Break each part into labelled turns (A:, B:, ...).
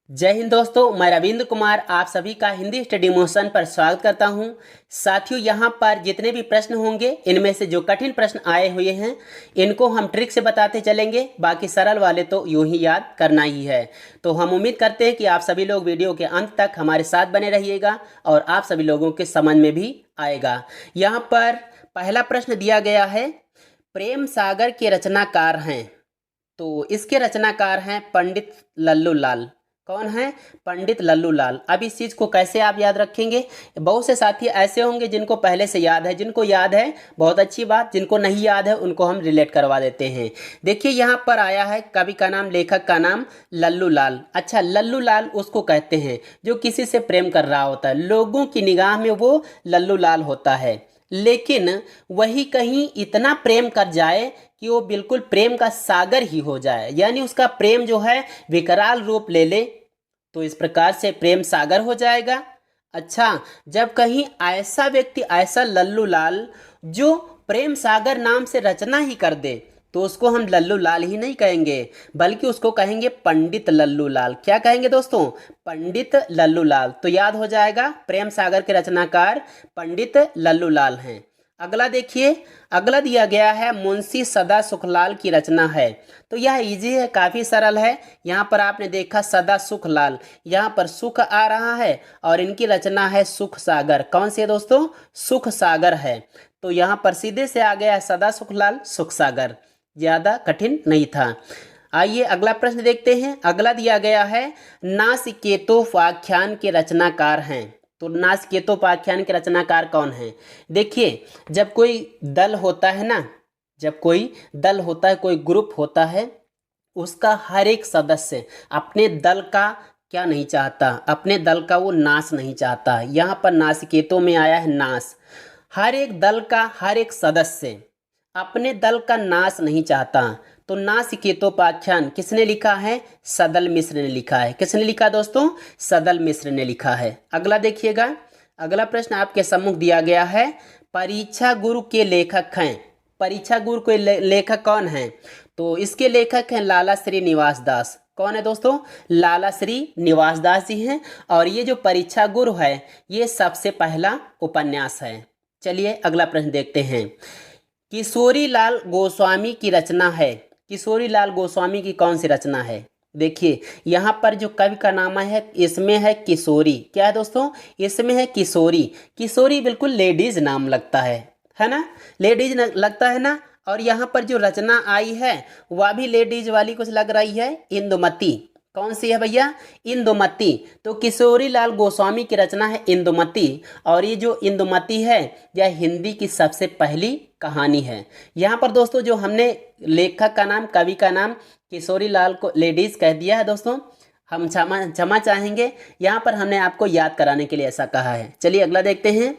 A: जय हिंद दोस्तों, मैं रविंद्र कुमार आप सभी का हिंदी स्टडी मोशन पर स्वागत करता हूं। साथियों, यहां पर जितने भी प्रश्न होंगे इनमें से जो कठिन प्रश्न आए हुए हैं इनको हम ट्रिक से बताते चलेंगे। बाकी सरल वाले तो यूं ही याद करना ही है। तो हम उम्मीद करते हैं कि आप सभी लोग वीडियो के अंत तक हमारे साथ बने रहिएगा और आप सभी लोगों के समझ में भी आएगा। यहाँ पर पहला प्रश्न दिया गया है, प्रेम सागर के रचनाकार हैं। तो इसके रचनाकार हैं पंडित लल्लू लाल। कौन है? पंडित लल्लू लाल। अब इस चीज़ को कैसे आप याद रखेंगे? बहुत से साथी ऐसे होंगे जिनको पहले से याद है, जिनको याद है बहुत अच्छी बात, जिनको नहीं याद है उनको हम रिलेट करवा देते हैं। देखिए यहाँ पर आया है कवि का नाम, लेखक का नाम लल्लू लाल। अच्छा, लल्लू लाल उसको कहते हैं जो किसी से प्रेम कर रहा होता है। लोगों की निगाह में वो लल्लू लाल होता है, लेकिन वही कहीं इतना प्रेम कर जाए कि वो बिल्कुल प्रेम का सागर ही हो जाए, यानी उसका प्रेम जो है विकराल रूप ले ले, तो इस प्रकार से प्रेम सागर हो जाएगा। अच्छा, जब कहीं ऐसा व्यक्ति, ऐसा लल्लू लाल जो प्रेम सागर नाम से रचना ही कर दे, तो उसको हम लल्लू लाल ही नहीं कहेंगे बल्कि उसको कहेंगे पंडित लल्लू लाल। क्या कहेंगे दोस्तों? पंडित लल्लू लाल। तो याद हो जाएगा, प्रेम सागर के रचनाकार पंडित लल्लू लाल हैं। अगला देखिए, अगला दिया गया है मुंशी सदा सुखलाल की रचना है। तो यह इजी है, काफ़ी सरल है। यहाँ पर आपने देखा सदा सुखलाल, यहाँ पर सुख आ रहा है और इनकी रचना है सुख सागर। कौन सी है दोस्तों? सुख सागर है। तो यहाँ पर सीधे से आ गया है सदा सुखलाल सुख सागर, ज़्यादा कठिन नहीं था। आइए अगला प्रश्न देखते हैं। अगला दिया गया है नासिकेतोपाख्यान के रचनाकार हैं। तो नासिकेतोपाख्यान के रचनाकार कौन हैं? देखिए, जब कोई दल होता है ना, जब कोई दल होता है, कोई ग्रुप होता है, उसका हर एक सदस्य अपने दल का क्या नहीं चाहता? अपने दल का वो नाश नहीं चाहता। यहाँ पर नासिकेतों में आया है नाश। हर एक दल का हर एक सदस्य अपने दल का नाश नहीं चाहता। तो नासिकेतोपाख्यान किसने लिखा है? सदल मिश्र ने लिखा है। किसने लिखा दोस्तों? सदल मिश्र ने लिखा है। अगला देखिएगा, अगला प्रश्न आपके सम्मुख दिया गया है, परीक्षा गुरु के लेखक हैं। परीक्षा गुरु के लेखक कौन हैं? तो इसके लेखक हैं लाला श्री निवास दास। कौन है दोस्तों? लाला श्री निवास दास जी हैं। और ये जो परीक्षा गुरु है ये सबसे पहला उपन्यास है। चलिए अगला प्रश्न देखते हैं। किशोरी लाल गोस्वामी की रचना है। किशोरी लाल गोस्वामी की कौन सी रचना है? देखिए यहाँ पर जो कवि का नाम है इसमें है किशोरी। क्या है दोस्तों? इसमें है किशोरी। किशोरी बिल्कुल लेडीज नाम लगता है ना? लेडीज लगता है ना। और यहाँ पर जो रचना आई है वह भी लेडीज वाली कुछ लग रही है, इंदुमती। कौन सी है भैया? इंदुमती। तो किशोरी लाल गोस्वामी की रचना है इंदुमती। और ये जो इंदुमती है यह हिंदी की सबसे पहली कहानी है। यहाँ पर दोस्तों जो हमने लेखक का नाम, कवि का नाम किशोरी लाल को लेडीज कह दिया है दोस्तों, हम क्षमा चाहेंगे। यहाँ पर हमने आपको याद कराने के लिए ऐसा कहा है। चलिए अगला देखते हैं।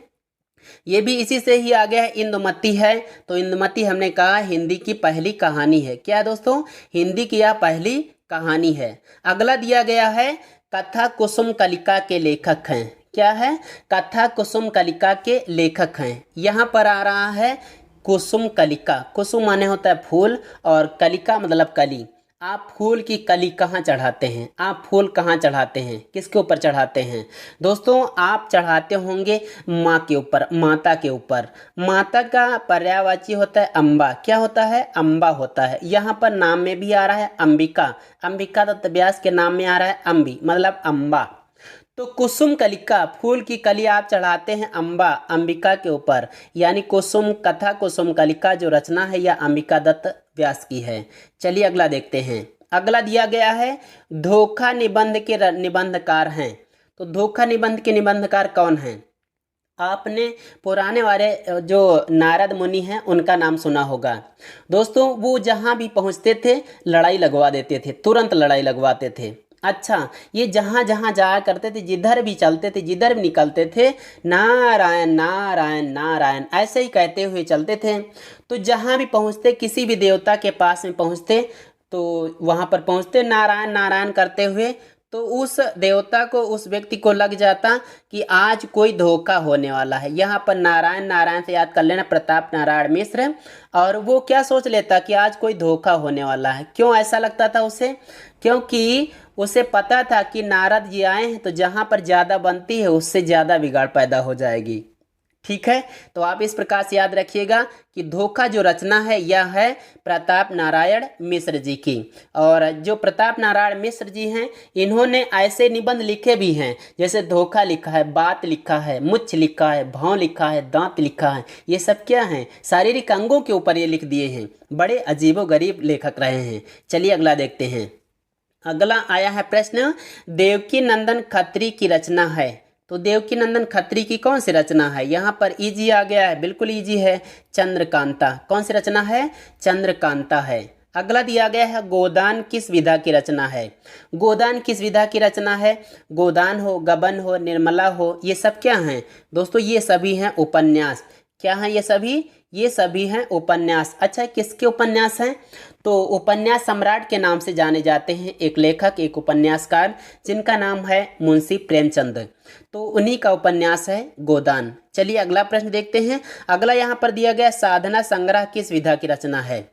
A: ये भी इसी से ही आ गया है, इंदुमती है। तो इंदुमती हमने कहा हिंदी की पहली कहानी है। क्या है दोस्तों? हिंदी की यह पहली कहानी है। अगला दिया गया है कथा कुसुम कलिका के लेखक हैं। क्या है? कथा कुसुम कलिका के लेखक हैं। यहाँ पर आ रहा है कुसुम कलिका। कुसुम माने होता है फूल और कलिका मतलब कली। आप फूल की कली कहाँ चढ़ाते हैं? आप फूल कहाँ चढ़ाते हैं? किसके ऊपर चढ़ाते हैं दोस्तों? आप चढ़ाते होंगे माँ के ऊपर, माता के ऊपर। माता का पर्यायवाची होता है अम्बा। क्या होता है? अम्बा होता है। यहाँ पर नाम में भी आ रहा है अंबिका। अंबिका दत्त व्यास के नाम में आ रहा है अम्बी, मतलब अम्बा। तो कुसुम कलिका, फूल की कली आप चढ़ाते हैं अम्बा, अंबिका के ऊपर। यानी कुसुम कथा कुसुम कलिका जो रचना है यह अंबिका दत्त व्यास की है। चलिए अगला देखते हैं। अगला दिया गया है धोखा निबंध के निबंधकार हैं। तो धोखा निबंध के निबंधकार कौन हैं? आपने पुराने वाले जो नारद मुनि हैं उनका नाम सुना होगा दोस्तों। वो जहाँ भी पहुँचते थे लड़ाई लगवा देते थे, तुरंत लड़ाई लगवाते थे। अच्छा, ये जहाँ जहाँ जाया करते थे, जिधर भी चलते थे, जिधर भी निकलते थे, नारायण नारायण नारायण ऐसे ही कहते हुए चलते थे। तो जहाँ भी पहुँचते, किसी भी देवता के पास में पहुँचते, तो वहाँ पर पहुँचते नारायण नारायण करते हुए, तो उस देवता को, उस व्यक्ति को लग जाता कि आज कोई धोखा होने वाला है। यहाँ पर नारायण नारायण से याद कर लेना, प्रताप नारायण मिश्र। और वो क्या सोच लेता कि आज कोई धोखा होने वाला है। क्यों ऐसा लगता था उसे? क्योंकि उसे पता था कि नारद जी आए हैं तो जहाँ पर ज़्यादा बनती है उससे ज़्यादा बिगाड़ पैदा हो जाएगी। ठीक है, तो आप इस प्रकार से याद रखिएगा कि धोखा जो रचना है यह है प्रताप नारायण मिश्र जी की। और जो प्रताप नारायण मिश्र जी हैं इन्होंने ऐसे निबंध लिखे भी हैं, जैसे धोखा लिखा है, बात लिखा है, मुच्छ लिखा है, भाव लिखा है, दांत लिखा है। ये सब क्या है? शारीरिक अंगों के ऊपर ये लिख दिए हैं। बड़े अजीबोगरीब लेखक रहे हैं। चलिए अगला देखते हैं। अगला आया है प्रश्न, देवकी नंदन खत्री की रचना है। तो देवकी नंदन खत्री की कौन सी रचना है? यहाँ पर इजी आ गया है, बिल्कुल इजी है, चंद्रकांता। कौन सी रचना है? चंद्रकांता है। अगला दिया गया है, गोदान किस विधा की रचना है? गोदान किस विधा की रचना है? गोदान हो, गबन हो, निर्मला हो, ये सब क्या हैं दोस्तों? ये सभी हैं उपन्यास। क्या हैं ये सभी? ये सभी हैं उपन्यास। अच्छा, किसके उपन्यास हैं? तो उपन्यास सम्राट के नाम से जाने जाते हैं एक लेखक, एक उपन्यासकार, जिनका नाम है मुंशी प्रेमचंद। तो उन्हीं का उपन्यास है गोदान। चलिए अगला प्रश्न देखते हैं। अगला यहाँ पर दिया गया, साधना संग्रह किस विधा की रचना है?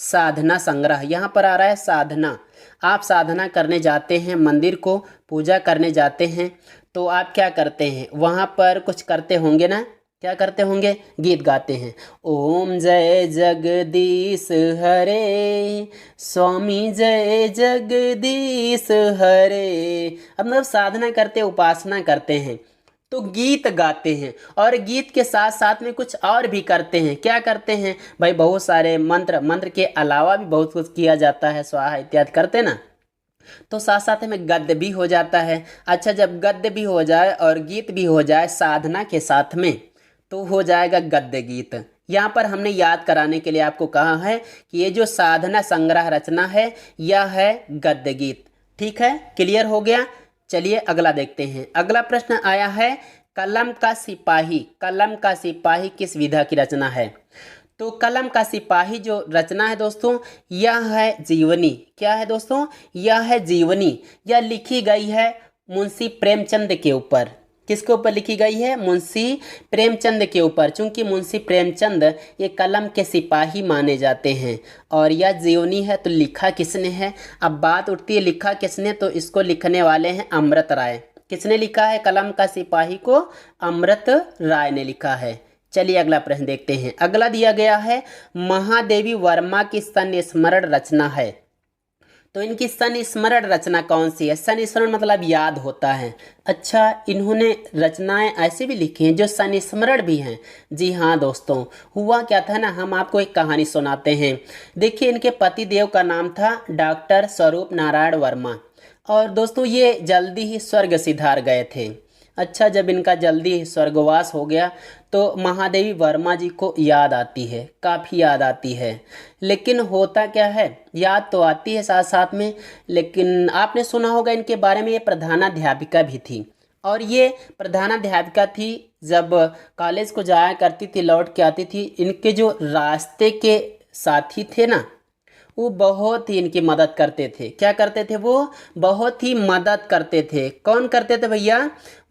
A: साधना संग्रह, यहाँ पर आ रहा है साधना। आप साधना करने जाते हैं, मंदिर को पूजा करने जाते हैं, तो आप क्या करते हैं? वहाँ पर कुछ करते होंगे ना? क्या करते होंगे? गीत गाते हैं, ओम जय जगदीश हरे, स्वामी जय जगदीश हरे। अब मतलब साधना करते, उपासना करते हैं तो गीत गाते हैं, और गीत के साथ साथ में कुछ और भी करते हैं। क्या करते हैं भाई? बहुत सारे मंत्र के अलावा भी बहुत कुछ किया जाता है, स्वाहा इत्यादि करते ना, तो साथ साथ में गद्य भी हो जाता है। अच्छा, जब गद्य भी हो जाए और गीत भी हो जाए साधना के साथ में, तो हो जाएगा गद्य गीत। यहाँ पर हमने याद कराने के लिए आपको कहा है कि ये जो साधना संग्रह रचना है यह है गद्य गीत। ठीक है, क्लियर हो गया? चलिए अगला देखते हैं। अगला प्रश्न आया है, कलम का सिपाही। कलम का सिपाही किस विधा की रचना है? तो कलम का सिपाही जो रचना है दोस्तों, यह है जीवनी। क्या है दोस्तों? यह है जीवनी। यह लिखी गई है मुंशी प्रेमचंद के ऊपर। किसके ऊपर लिखी गई है? मुंशी प्रेमचंद के ऊपर। चूंकि मुंशी प्रेमचंद ये कलम के सिपाही माने जाते हैं और यह जीवनी है, तो लिखा किसने है? अब बात उठती है लिखा किसने, तो इसको लिखने वाले हैं अमृत राय। किसने लिखा है कलम का सिपाही को? अमृत राय ने लिखा है। चलिए अगला प्रश्न देखते हैं। अगला दिया गया है, महादेवी वर्मा की संस्मरण रचना है। तो इनकी संस्मरण रचना कौन सी है? संस्मरण मतलब याद होता है। अच्छा, इन्होंने रचनाएं ऐसी भी लिखी हैं जो संस्मरण भी हैं। जी हाँ दोस्तों, हुआ क्या था ना, हम आपको एक कहानी सुनाते हैं। देखिए, इनके पति देव का नाम था डॉक्टर स्वरूप नारायण वर्मा, और दोस्तों ये जल्दी ही स्वर्ग सिधार गए थे। अच्छा, जब इनका जल्दी स्वर्गवास हो गया तो महादेवी वर्मा जी को याद आती है, काफ़ी याद आती है। लेकिन होता क्या है, याद तो आती है साथ साथ में, लेकिन आपने सुना होगा इनके बारे में, ये प्रधानाध्यापिका भी थी। और ये प्रधानाध्यापिका थी, जब कॉलेज को जाया करती थी, लौट के आती थी, इनके जो रास्ते के साथी थे ना, वो बहुत ही इनकी मदद करते थे। क्या करते थे? वो बहुत ही मदद करते थे। कौन करते थे भैया?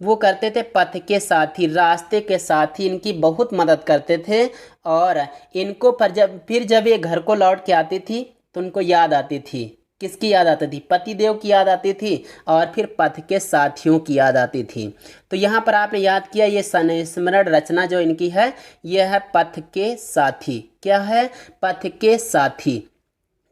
A: वो करते थे पथ के साथी, रास्ते के साथी इनकी बहुत मदद करते थे। और इनको फिर जब ये घर को लौट के आती थी तो उनको याद आती थी। किसकी याद आती थी? पतिदेव की याद आती थी, और फिर पथ के साथियों की याद आती थी। तो यहाँ पर आपने याद किया, ये संस्मरण रचना जो इनकी है यह है पथ के साथी। क्या है? पथ के साथी।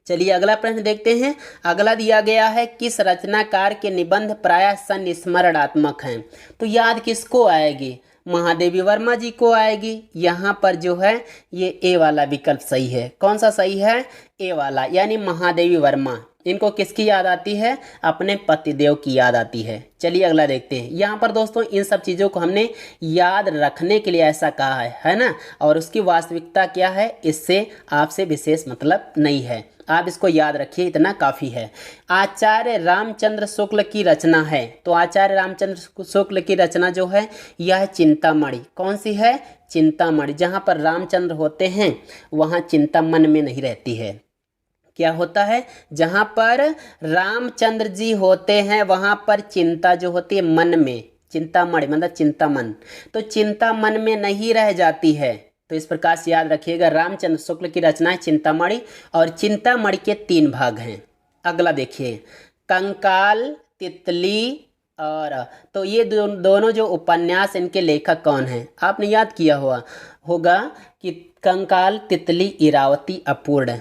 A: चलिए अगला प्रश्न देखते हैं। अगला दिया गया है, किस रचनाकार के निबंध प्रायः संस्मरणात्मक हैं? तो याद किसको आएगी? महादेवी वर्मा जी को आएगी। यहाँ पर जो है ये ए वाला विकल्प सही है। कौन सा सही है? ए वाला, यानी महादेवी वर्मा। इनको किसकी याद आती है? अपने पतिदेव की याद आती है। चलिए अगला देखते हैं। यहाँ पर दोस्तों इन सब चीज़ों को हमने याद रखने के लिए ऐसा कहा है ना, और उसकी वास्तविकता क्या है इससे आपसे विशेष मतलब नहीं है। आप इसको याद रखिए, इतना काफ़ी है। आचार्य रामचंद्र शुक्ल की रचना है। तो आचार्य रामचंद्र शुक्ल की रचना जो है यह है चिंतामणि। कौन सी है? चिंतामणि। जहाँ पर रामचंद्र होते हैं वहाँ चिंता मन में नहीं रहती है। क्या होता है? जहाँ पर रामचंद्र जी होते हैं वहाँ पर चिंता जो होती है मन में, चिंतामणि मतलब चिंतामन, तो चिंता मन में नहीं रह जाती है। तो इस प्रकार से याद रखिएगा, रामचंद्र शुक्ल की रचना है चिंतामणि, और चिंतामणि के 3 भाग हैं। अगला देखिए, कंकाल, तितली और तो ये दोनों जो उपन्यास, इनके लेखक कौन हैं? आपने याद किया होगा कि कंकाल, तितली, इरावती, अपूर्ण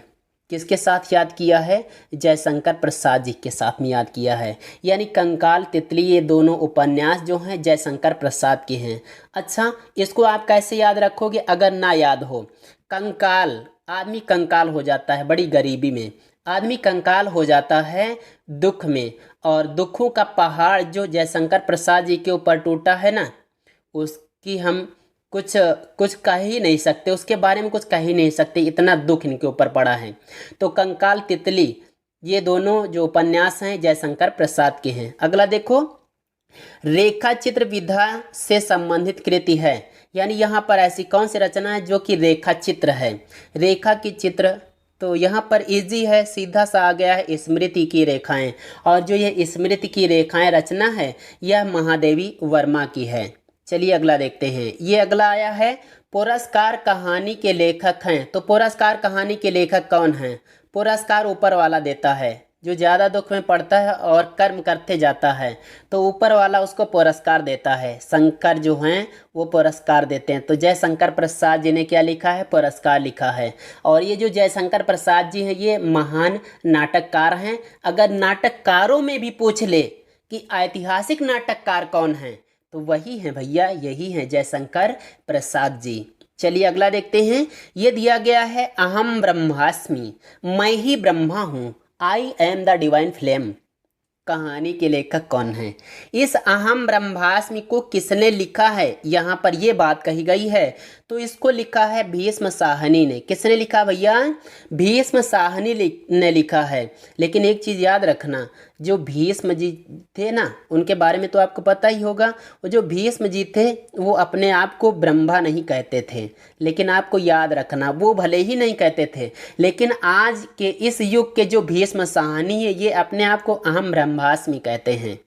A: किसके साथ याद किया है? जयशंकर प्रसाद जी के साथ में याद किया है। यानी कंकाल, तितली ये दोनों उपन्यास जो हैं जयशंकर प्रसाद के हैं। अच्छा, इसको आप कैसे याद रखोगे अगर ना याद हो? कंकाल, आदमी कंकाल हो जाता है बड़ी गरीबी में, आदमी कंकाल हो जाता है दुख में, और दुखों का पहाड़ जो जयशंकर प्रसाद जी के ऊपर टूटा है ना, उसकी हम कुछ कुछ कह ही नहीं सकते, उसके बारे में कुछ कह ही नहीं सकते, इतना दुख इनके ऊपर पड़ा है। तो कंकाल, तितली ये दोनों जो उपन्यास हैं जयशंकर प्रसाद के हैं। अगला देखो, रेखा चित्र विधा से संबंधित कृति है। यानी यहाँ पर ऐसी कौन सी रचना है जो कि रेखा चित्र है? रेखा की चित्र, तो यहाँ पर इजी है, सीधा सा आ गया है स्मृति की रेखाएं। और जो ये स्मृति की रेखाएं रचना है यह महादेवी वर्मा की है। चलिए अगला देखते हैं। ये अगला आया है, पुरस्कार कहानी के लेखक हैं। तो पुरस्कार कहानी के लेखक कौन हैं? पुरस्कार ऊपर वाला देता है, जो ज़्यादा दुख में पड़ता है और कर्म करते जाता है तो ऊपर वाला उसको पुरस्कार देता है। शंकर जो हैं वो पुरस्कार देते हैं। तो जयशंकर प्रसाद जी ने क्या लिखा है? पुरस्कार लिखा है। और ये जो जयशंकर प्रसाद जी हैं ये महान नाटककार हैं। अगर नाटककारों में भी पूछ ले कि ऐतिहासिक नाटककार कौन हैं, तो वही हैं भैया, यही हैं जयशंकर प्रसाद जी। चलिए अगला देखते हैं। ये दिया गया है, अहम ब्रह्मास्मि, मैं ही ब्रह्मा हूँ, I am the divine flame. कहानी के लेखक कौन है? इस अहम ब्रह्मास्मि को किसने लिखा है? यहाँ पर ये बात कही गई है तो इसको लिखा है भीष्म साहनी ने। किसने लिखा भैया? भीष्म साहनी ने लिखा है। लेकिन एक चीज़ याद रखना, जो भीष्म जी थे ना उनके बारे में तो आपको पता ही होगा। वो जो भीष्म जी थे वो अपने आप को ब्रह्मा नहीं कहते थे, लेकिन आपको याद रखना वो भले ही नहीं कहते थे, लेकिन आज के इस युग के जो भीष्म साहनी है ये अपने आप को अहम ब्रह्मास्मि कहते हैं।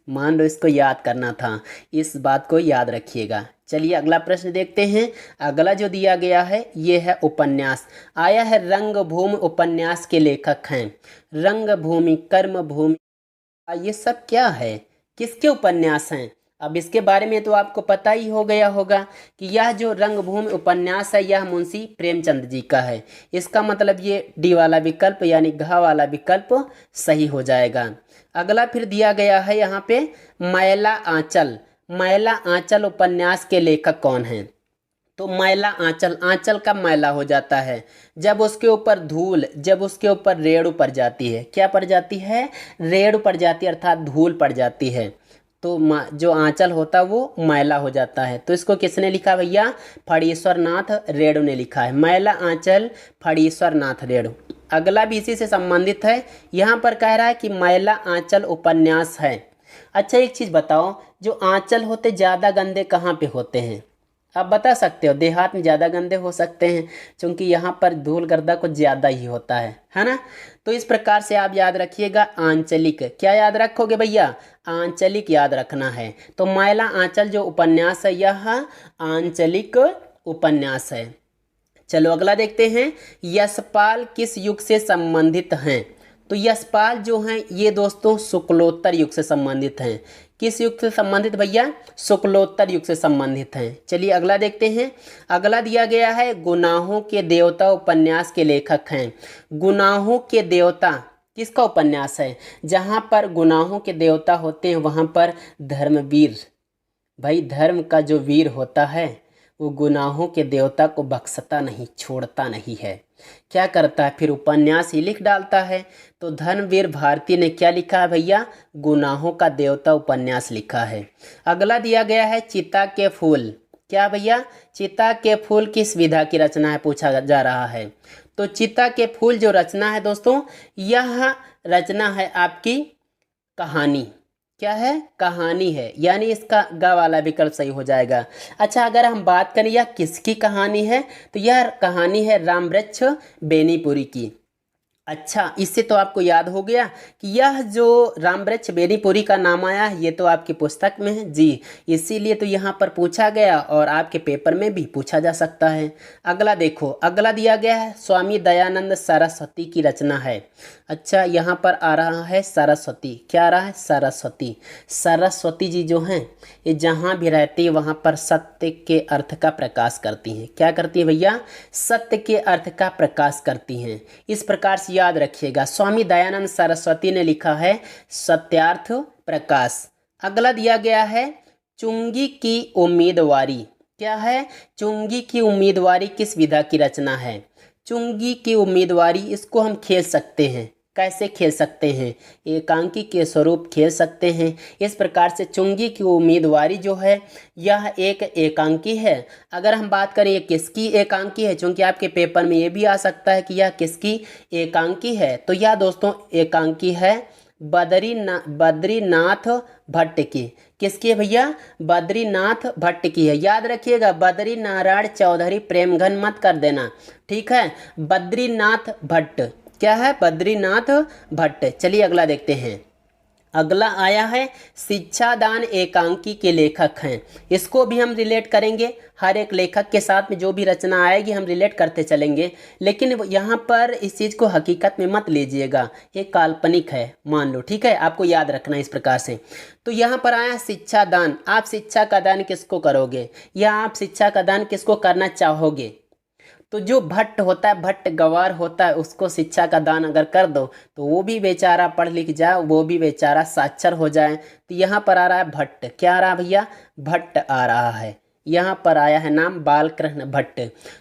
A: मान लो, इसको याद करना था, इस बात को याद रखिएगा। चलिए अगला प्रश्न देखते हैं। अगला जो दिया गया है ये है उपन्यास। आया है, रंगभूमि उपन्यास के लेखक हैं। रंगभूमि, कर्मभूमि, ये सब क्या है? किसके उपन्यास हैं? अब इसके बारे में तो आपको पता ही हो गया होगा कि यह जो रंगभूमि उपन्यास है यह मुंशी प्रेमचंद जी का है। इसका मतलब ये डी वाला विकल्प यानी घ वाला विकल्प सही हो जाएगा। अगला फिर दिया गया है यहाँ पे, मैला आंचल। मैला आंचल उपन्यास के लेखक कौन हैं? तो मैला आंचल, आंचल का मैला हो जाता है जब उसके ऊपर धूल, जब उसके ऊपर रेड़ पड़ जाती है। क्या पड़ जाती है? रेड़ पड़ जाती है, अर्थात धूल पड़ जाती है। तो जो आंचल होता है वो मैला हो जाता है। तो इसको किसने लिखा भैया? फणीश्वर नाथ रेणु ने लिखा है। मैला आंचल, फणीश्वर नाथ रेणु। अगला भी इसी से संबंधित है। यहाँ पर कह रहा है कि मैला आंचल उपन्यास है। अच्छा एक चीज़ बताओ, जो आंचल होते ज़्यादा गंदे कहाँ पे होते हैं? आप बता सकते हो? देहात में ज़्यादा गंदे हो सकते हैं क्योंकि यहाँ पर धूल गर्दा कुछ ज़्यादा ही होता है ना। तो इस प्रकार से आप याद रखिएगा, आंचलिक। क्या याद रखोगे भैया? आंचलिक याद रखना है। तो मैला आंचल जो उपन्यास है यह आंचलिक उपन्यास है। चलो अगला देखते हैं, यशपाल किस युग से संबंधित हैं? तो यशपाल जो हैं ये दोस्तों शुक्लोत्तर युग से संबंधित हैं। किस युग से संबंधित भैया? शुक्लोत्तर युग से संबंधित हैं। चलिए अगला देखते हैं। अगला दिया गया है, गुनाहों के देवता उपन्यास के लेखक हैं। गुनाहों के देवता किसका उपन्यास है? जहाँ पर गुनाहों के देवता होते हैं वहाँ पर धर्मवीर, भाई धर्म का जो वीर होता है वो गुनाहों के देवता को बख्शता नहीं, छोड़ता नहीं है। क्या करता है? फिर उपन्यास ही लिख डालता है। तो धर्मवीर भारती ने क्या लिखा है भैया? गुनाहों का देवता उपन्यास लिखा है। अगला दिया गया है, चिता के फूल। क्या भैया? चिता के फूल किस विधा की रचना है पूछा जा रहा है। तो चिता के फूल जो रचना है दोस्तों, यह रचना है आपकी कहानी। क्या है? कहानी है, यानी इसका ग वाला विकल्प सही हो जाएगा। अच्छा अगर हम बात करें यह किसकी कहानी है, तो यह कहानी है रामवृक्ष बेनीपुरी की। अच्छा, इससे तो आपको याद हो गया कि यह जो रामवृक्ष बेनीपुरी का नाम आया है ये तो आपकी पुस्तक में है जी, इसीलिए तो यहाँ पर पूछा गया और आपके पेपर में भी पूछा जा सकता है। अगला देखो, अगला दिया गया है स्वामी दयानंद सरस्वती की रचना है। अच्छा, यहाँ पर आ रहा है सरस्वती, क्या आ रहा है सरस्वती। सरस्वती जी जो हैं ये जहाँ भी रहती है वहाँ पर सत्य के अर्थ का प्रकाश करती हैं। क्या करती है भैया, सत्य के अर्थ का प्रकाश करती हैं। इस प्रकार से याद रखिएगा, स्वामी दयानंद सरस्वती ने लिखा है सत्यार्थ प्रकाश। अगला दिया गया है चुंगी की उम्मीदवारी। क्या है, चुंगी की उम्मीदवारी किस विधा की रचना है। चुंगी की उम्मीदवारी, इसको हम खेल सकते हैं। कैसे खेल सकते हैं, एकांकी के स्वरूप खेल सकते हैं। इस प्रकार से चुंगी की उम्मीदवारी जो है यह एक एकांकी है। अगर हम बात करें ये किसकी एकांकी है, चूंकि आपके पेपर में ये भी आ सकता है कि यह किसकी एकांकी है, तो यह दोस्तों एकांकी है बद्रीनाथ भट्ट की। किसकी है भैया, बद्रीनाथ भट्ट की है। याद रखिएगा, बद्री नारायण चौधरी प्रेमघन मत कर देना, ठीक है। बद्रीनाथ भट्ट, क्या है, बद्रीनाथ भट्ट। चलिए अगला देखते हैं। अगला आया है शिक्षादान एकांकी के लेखक हैं। इसको भी हम रिलेट करेंगे, हर एक लेखक के साथ में जो भी रचना आएगी हम रिलेट करते चलेंगे, लेकिन यहाँ पर इस चीज़ को हकीकत में मत लीजिएगा, ये काल्पनिक है मान लो, ठीक है। आपको याद रखना इस प्रकार से। तो यहाँ पर आया शिक्षा दान। आप शिक्षा का दान किसको करोगे, या आप शिक्षा का दान किसको करना चाहोगे। तो जो भट्ट होता है, भट्ट गवार होता है, उसको शिक्षा का दान अगर कर दो तो वो भी बेचारा पढ़ लिख जाए, वो भी बेचारा साक्षर हो जाए। तो यहाँ पर आ रहा है भट्ट, क्या आ रहा है भैया, भट्ट आ रहा है। यहाँ पर आया है नाम बालकृष्ण भट्ट।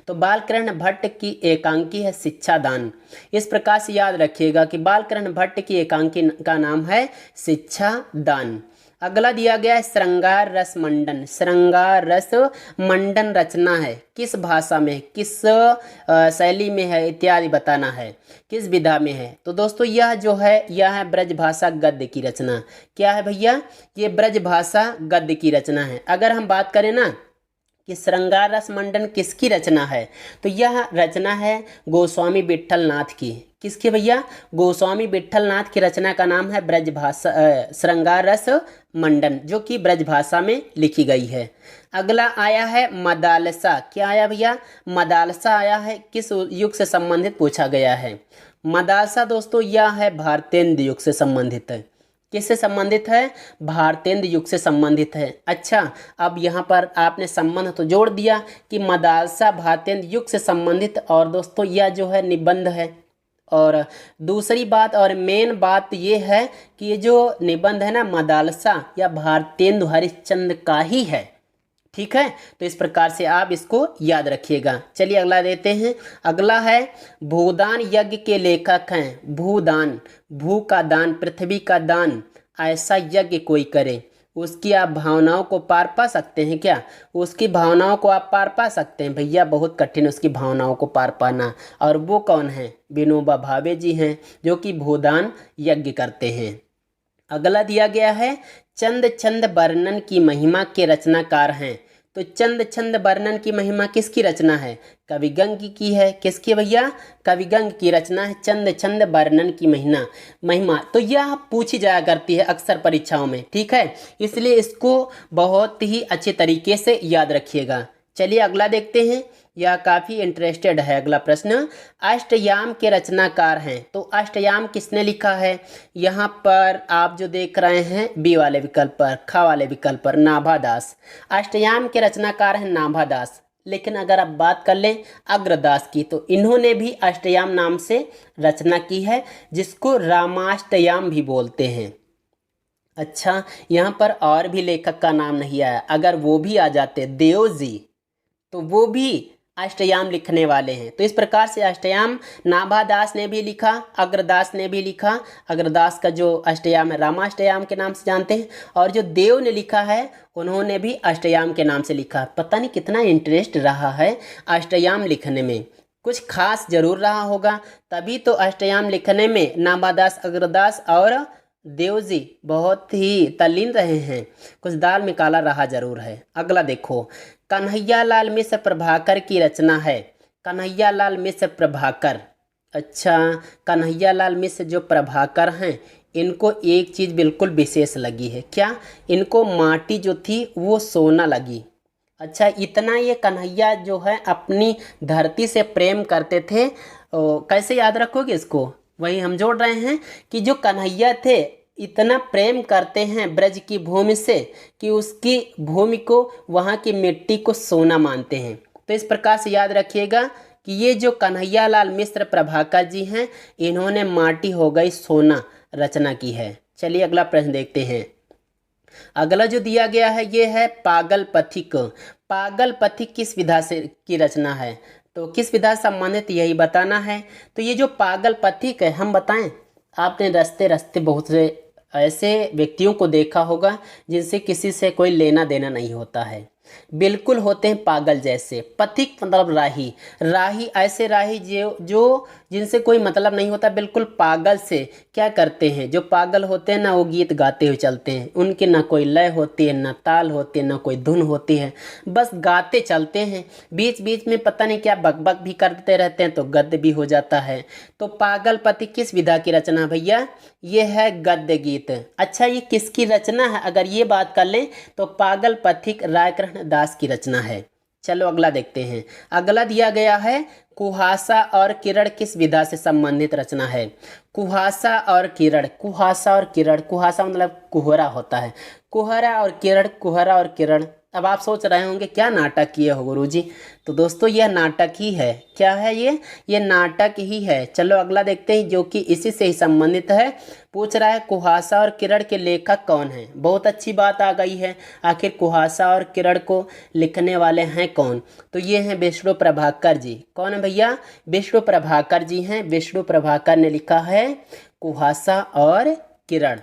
A: तो बालकृष्ण भट्ट की एकांकी है शिक्षा दान। इस प्रकार से याद रखिएगा कि बालकृष्ण भट्ट की एकांकी का नाम है शिक्षा दान। अगला दिया गया है श्रृंगार रस मंडन। श्रृंगार रस मंडन रचना है, किस भाषा में, किस शैली में है इत्यादि बताना है, किस विधा में है। तो दोस्तों यह जो है यह है ब्रज भाषा गद्य की रचना। क्या है भैया, ये ब्रज भाषा गद्य की रचना है। अगर हम बात करें ना कि श्रृंगार रस मंडन किसकी रचना है, तो यह रचना है गोस्वामी विट्ठल नाथ की। किसके भैया, गोस्वामी विट्ठल नाथ की रचना का नाम है ब्रज भाषा श्रृंगार रस मंडन, जो कि ब्रज भाषा में लिखी गई है। अगला आया है मदालसा। क्या आया भैया, मदालसा आया है, किस युग से संबंधित पूछा गया है। मदालसा दोस्तों यह है भारतेंद्र युग से संबंधित है। किससे संबंधित है, भारतेंद्र युग से संबंधित है। अच्छा, अब यहाँ पर आपने संबंध तो जोड़ दिया कि मदालसा भारतेंद्र युग से संबंधित, और दोस्तों यह जो है निबंध है। और दूसरी बात और मेन बात ये है कि ये जो निबंध है ना मदालसा या भारतेंदु हरिश्चंद्र का ही है, ठीक है। तो इस प्रकार से आप इसको याद रखिएगा। चलिए अगला देते हैं। अगला है भूदान यज्ञ के लेखक हैं। भूदान, भू का दान, पृथ्वी का दान, ऐसा यज्ञ कोई करे, उसकी आप भावनाओं को पार पा सकते हैं क्या, उसकी भावनाओं को आप पार पा सकते हैं भैया, बहुत कठिन उसकी भावनाओं को पार पाना। और वो कौन है, विनोबा भावे जी हैं, जो कि भूदान यज्ञ करते हैं। अगला दिया गया है चंद छंद वर्णन की महिमा के रचनाकार हैं। तो चंद छंद वर्णन की महिमा किसकी रचना है, कविगंग की है। किसकी भैया, कविगंग की रचना है चंद छंद वर्णन की महिमा। तो यह पूछी जाया करती है अक्सर परीक्षाओं में, ठीक है, इसलिए इसको बहुत ही अच्छे तरीके से याद रखिएगा। चलिए अगला देखते हैं, यह काफ़ी इंटरेस्टेड है। अगला प्रश्न, अष्टयाम के रचनाकार हैं। तो अष्टयाम किसने लिखा है, यहाँ पर आप जो देख रहे हैं बी वाले विकल्प पर, ख वाले विकल्प पर, नाभादास। अष्टयाम के रचनाकार हैं नाभादास। लेकिन अगर आप बात कर लें अग्रदास की, तो इन्होंने भी अष्टयाम नाम से रचना की है, जिसको रामाष्टयाम भी बोलते हैं। अच्छा, यहाँ पर और भी लेखक का नाम नहीं आया, अगर वो भी आ जाते देव जी, तो वो भी अष्टयाम लिखने वाले हैं। तो इस प्रकार से अष्टयाम नाभादास ने भी लिखा, अग्रदास ने भी लिखा। अग्रदास का जो अष्टयाम है रामाष्टयाम के नाम से जानते हैं, और जो देव ने लिखा है उन्होंने भी अष्टयाम के नाम से लिखा। पता नहीं कितना इंटरेस्ट रहा है अष्टयाम लिखने में, कुछ खास जरूर रहा होगा, तभी तो अष्टयाम लिखने में नाभादास, अग्रदास और देव जी बहुत ही तल्लीन रहे हैं, कुछ दाल में काला रहा जरूर है। अगला देखो, कन्हैयालाल मिश्र प्रभाकर की रचना है। कन्हैयालाल मिश्र प्रभाकर, अच्छा, कन्हैया लाल मिश्र जो प्रभाकर हैं, इनको एक चीज़ बिल्कुल विशेष लगी है। क्या? इनको माटी जो थी वो सोना लगी। अच्छा, इतना ये कन्हैया जो है अपनी धरती से प्रेम करते थे। कैसे याद रखोगे इसको? वही हम जोड़ रहे हैं कि जो कन्हैया थे इतना प्रेम करते हैं ब्रज की भूमि से कि उसकी भूमि को, वहाँ की मिट्टी को सोना मानते हैं। तो इस प्रकार से याद रखिएगा कि ये जो कन्हैया लाल मिश्र प्रभाकर जी हैं, इन्होंने माटी हो गई सोना रचना की है। चलिए अगला प्रश्न देखते हैं। अगला जो दिया गया है ये है पागल पथिक। पागल पथिक किस विधा से की रचना है? तो किस विधा से संबंधित यही बताना है। तो ये जो पागल पथिक है, हम बताएं, आपने रास्ते रास्ते बहुत से ऐसे व्यक्तियों को देखा होगा जिनसे किसी से कोई लेना देना नहीं होता है, बिल्कुल होते हैं पागल जैसे। पथिक मतलब राही, राही ऐसे राही जो जिनसे कोई मतलब नहीं होता, बिल्कुल पागल से क्या करते हैं, जो पागल होते हैं ना, वो गीत गाते हुए चलते हैं। उनकी ना कोई लय होती है, ना ताल होती है, ना कोई धुन होती है, बस गाते चलते हैं। बीच बीच में पता नहीं क्या बकबक भी करते रहते हैं तो गद्य भी हो जाता है। तो पागल पथिक किस विधा की रचना भैया? ये है गद्य गीत। अच्छा, ये किसकी रचना है अगर ये बात कर लें तो पागल पथिक रायकृष्ण दास की रचना है। चलो अगला देखते हैं। अगला दिया गया है कुहासा और किरण किस विधा से संबंधित रचना है? कुहासा और किरण, कुहासा और किरण, कुहासा मतलब कोहरा होता है, कोहरा और किरण, कोहरा और किरण। अब आप सोच रहे होंगे क्या नाटक किए हो गुरुजी? तो दोस्तों यह नाटक ही है। क्या है ये नाटक ही है। चलो अगला देखते हैं जो कि इसी से ही संबंधित है। पूछ रहा है कुहासा और किरण के लेखक कौन हैं? बहुत अच्छी बात आ गई है, आखिर कुहासा और किरण को लिखने वाले हैं कौन? तो ये हैं विष्णु प्रभाकर जी। कौन है भैया? विष्णु प्रभाकर जी हैं। विष्णु प्रभाकर ने लिखा है कुहासा और किरण।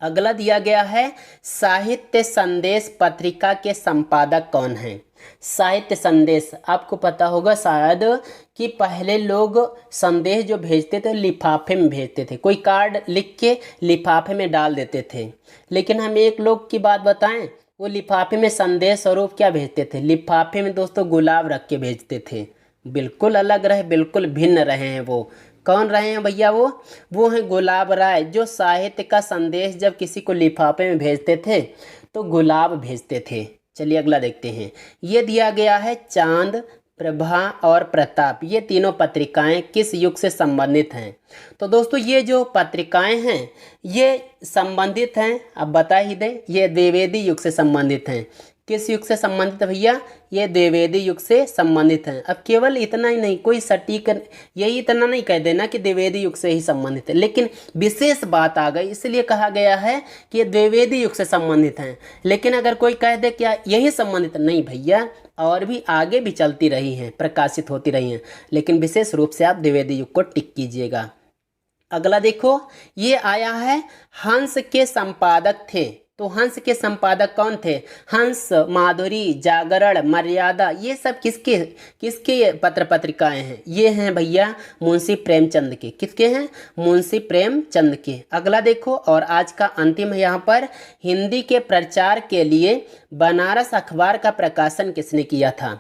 A: अगला दिया गया है साहित्य संदेश पत्रिका के संपादक कौन हैं? साहित्य संदेश, आपको पता होगा शायद कि पहले लोग संदेश जो भेजते थे लिफाफे में भेजते थे, कोई कार्ड लिख के लिफाफे में डाल देते थे। लेकिन हम एक लोग की बात बताएं, वो लिफाफे में संदेश स्वरूप क्या भेजते थे? लिफाफे में दोस्तों गुलाब रख के भेजते थे। बिल्कुल अलग रहे, बिल्कुल भिन्न रहे हैं वो। कौन रहे हैं भैया? वो हैं गुलाब राय, जो साहित्य का संदेश जब किसी को लिफाफे में भेजते थे तो गुलाब भेजते थे। चलिए अगला देखते हैं। ये दिया गया है चांद, प्रभा और प्रताप, ये तीनों पत्रिकाएं किस युग से संबंधित हैं? तो दोस्तों ये जो पत्रिकाएं हैं ये संबंधित हैं, अब बता ही दें, ये द्विवेदी युग से संबंधित हैं। किस युग से संबंधित है भैया? ये द्विवेदी युग से संबंधित हैं। अब केवल इतना ही नहीं, कोई सटीक यही इतना नहीं कह देना कि द्विवेदी युग से ही संबंधित है, लेकिन विशेष बात आ गई इसलिए कहा गया है कि ये द्विवेदी युग से संबंधित हैं। लेकिन अगर कोई कह दे क्या यही संबंधित, नहीं भैया, और भी आगे भी चलती रही हैं, प्रकाशित होती रही हैं, लेकिन विशेष रूप से आप द्विवेदी युग को टिक कीजिएगा। अगला देखो, ये आया है हंस के संपादक थे। तो हंस के संपादक कौन थे? हंस, माधुरी, जागरण, मर्यादा, ये सब किसके किसके पत्र पत्रिकाएं हैं? ये हैं भैया मुंशी प्रेमचंद के। किसके हैं? मुंशी प्रेमचंद के। अगला देखो, और आज का अंतिम है यहाँ पर, हिंदी के प्रचार के लिए बनारस अखबार का प्रकाशन किसने किया था?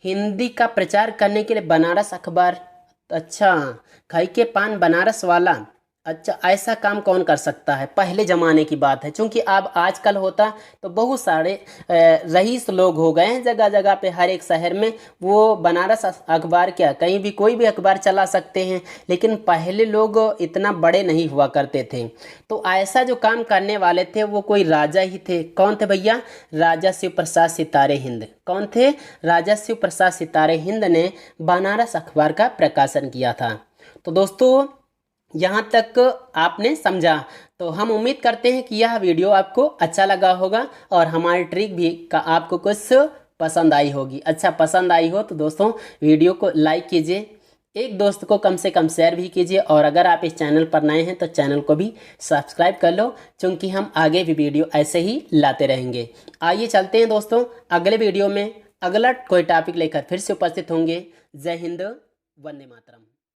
A: हिंदी का प्रचार करने के लिए बनारस अखबार, अच्छा, खाई के पान बनारस वाला, अच्छा, ऐसा काम कौन कर सकता है? पहले ज़माने की बात है, क्योंकि अब आजकल होता तो बहुत सारे रईस लोग हो गए हैं जगह जगह पे, हर एक शहर में वो बनारस अखबार क्या कहीं भी कोई भी अखबार चला सकते हैं, लेकिन पहले लोग इतना बड़े नहीं हुआ करते थे। तो ऐसा जो काम करने वाले थे वो कोई राजा ही थे। कौन थे भैया? राजा शिव प्रसाद सितारे हिंद। कौन थे? राजा शिव प्रसाद सितारे हिंद ने बनारस अखबार का प्रकाशन किया था। तो दोस्तों यहाँ तक आपने समझा, तो हम उम्मीद करते हैं कि यह वीडियो आपको अच्छा लगा होगा और हमारी ट्रिक भी का आपको कुछ पसंद आई होगी। अच्छा, पसंद आई हो तो दोस्तों वीडियो को लाइक कीजिए, एक दोस्त को कम से कम शेयर भी कीजिए, और अगर आप इस चैनल पर नए हैं तो चैनल को भी सब्सक्राइब कर लो, क्योंकि हम आगे भी वीडियो ऐसे ही लाते रहेंगे। आइए चलते हैं दोस्तों अगले वीडियो में, अगला कोई टॉपिक लेकर फिर से उपस्थित होंगे। जय हिंद, वंदे मातरम।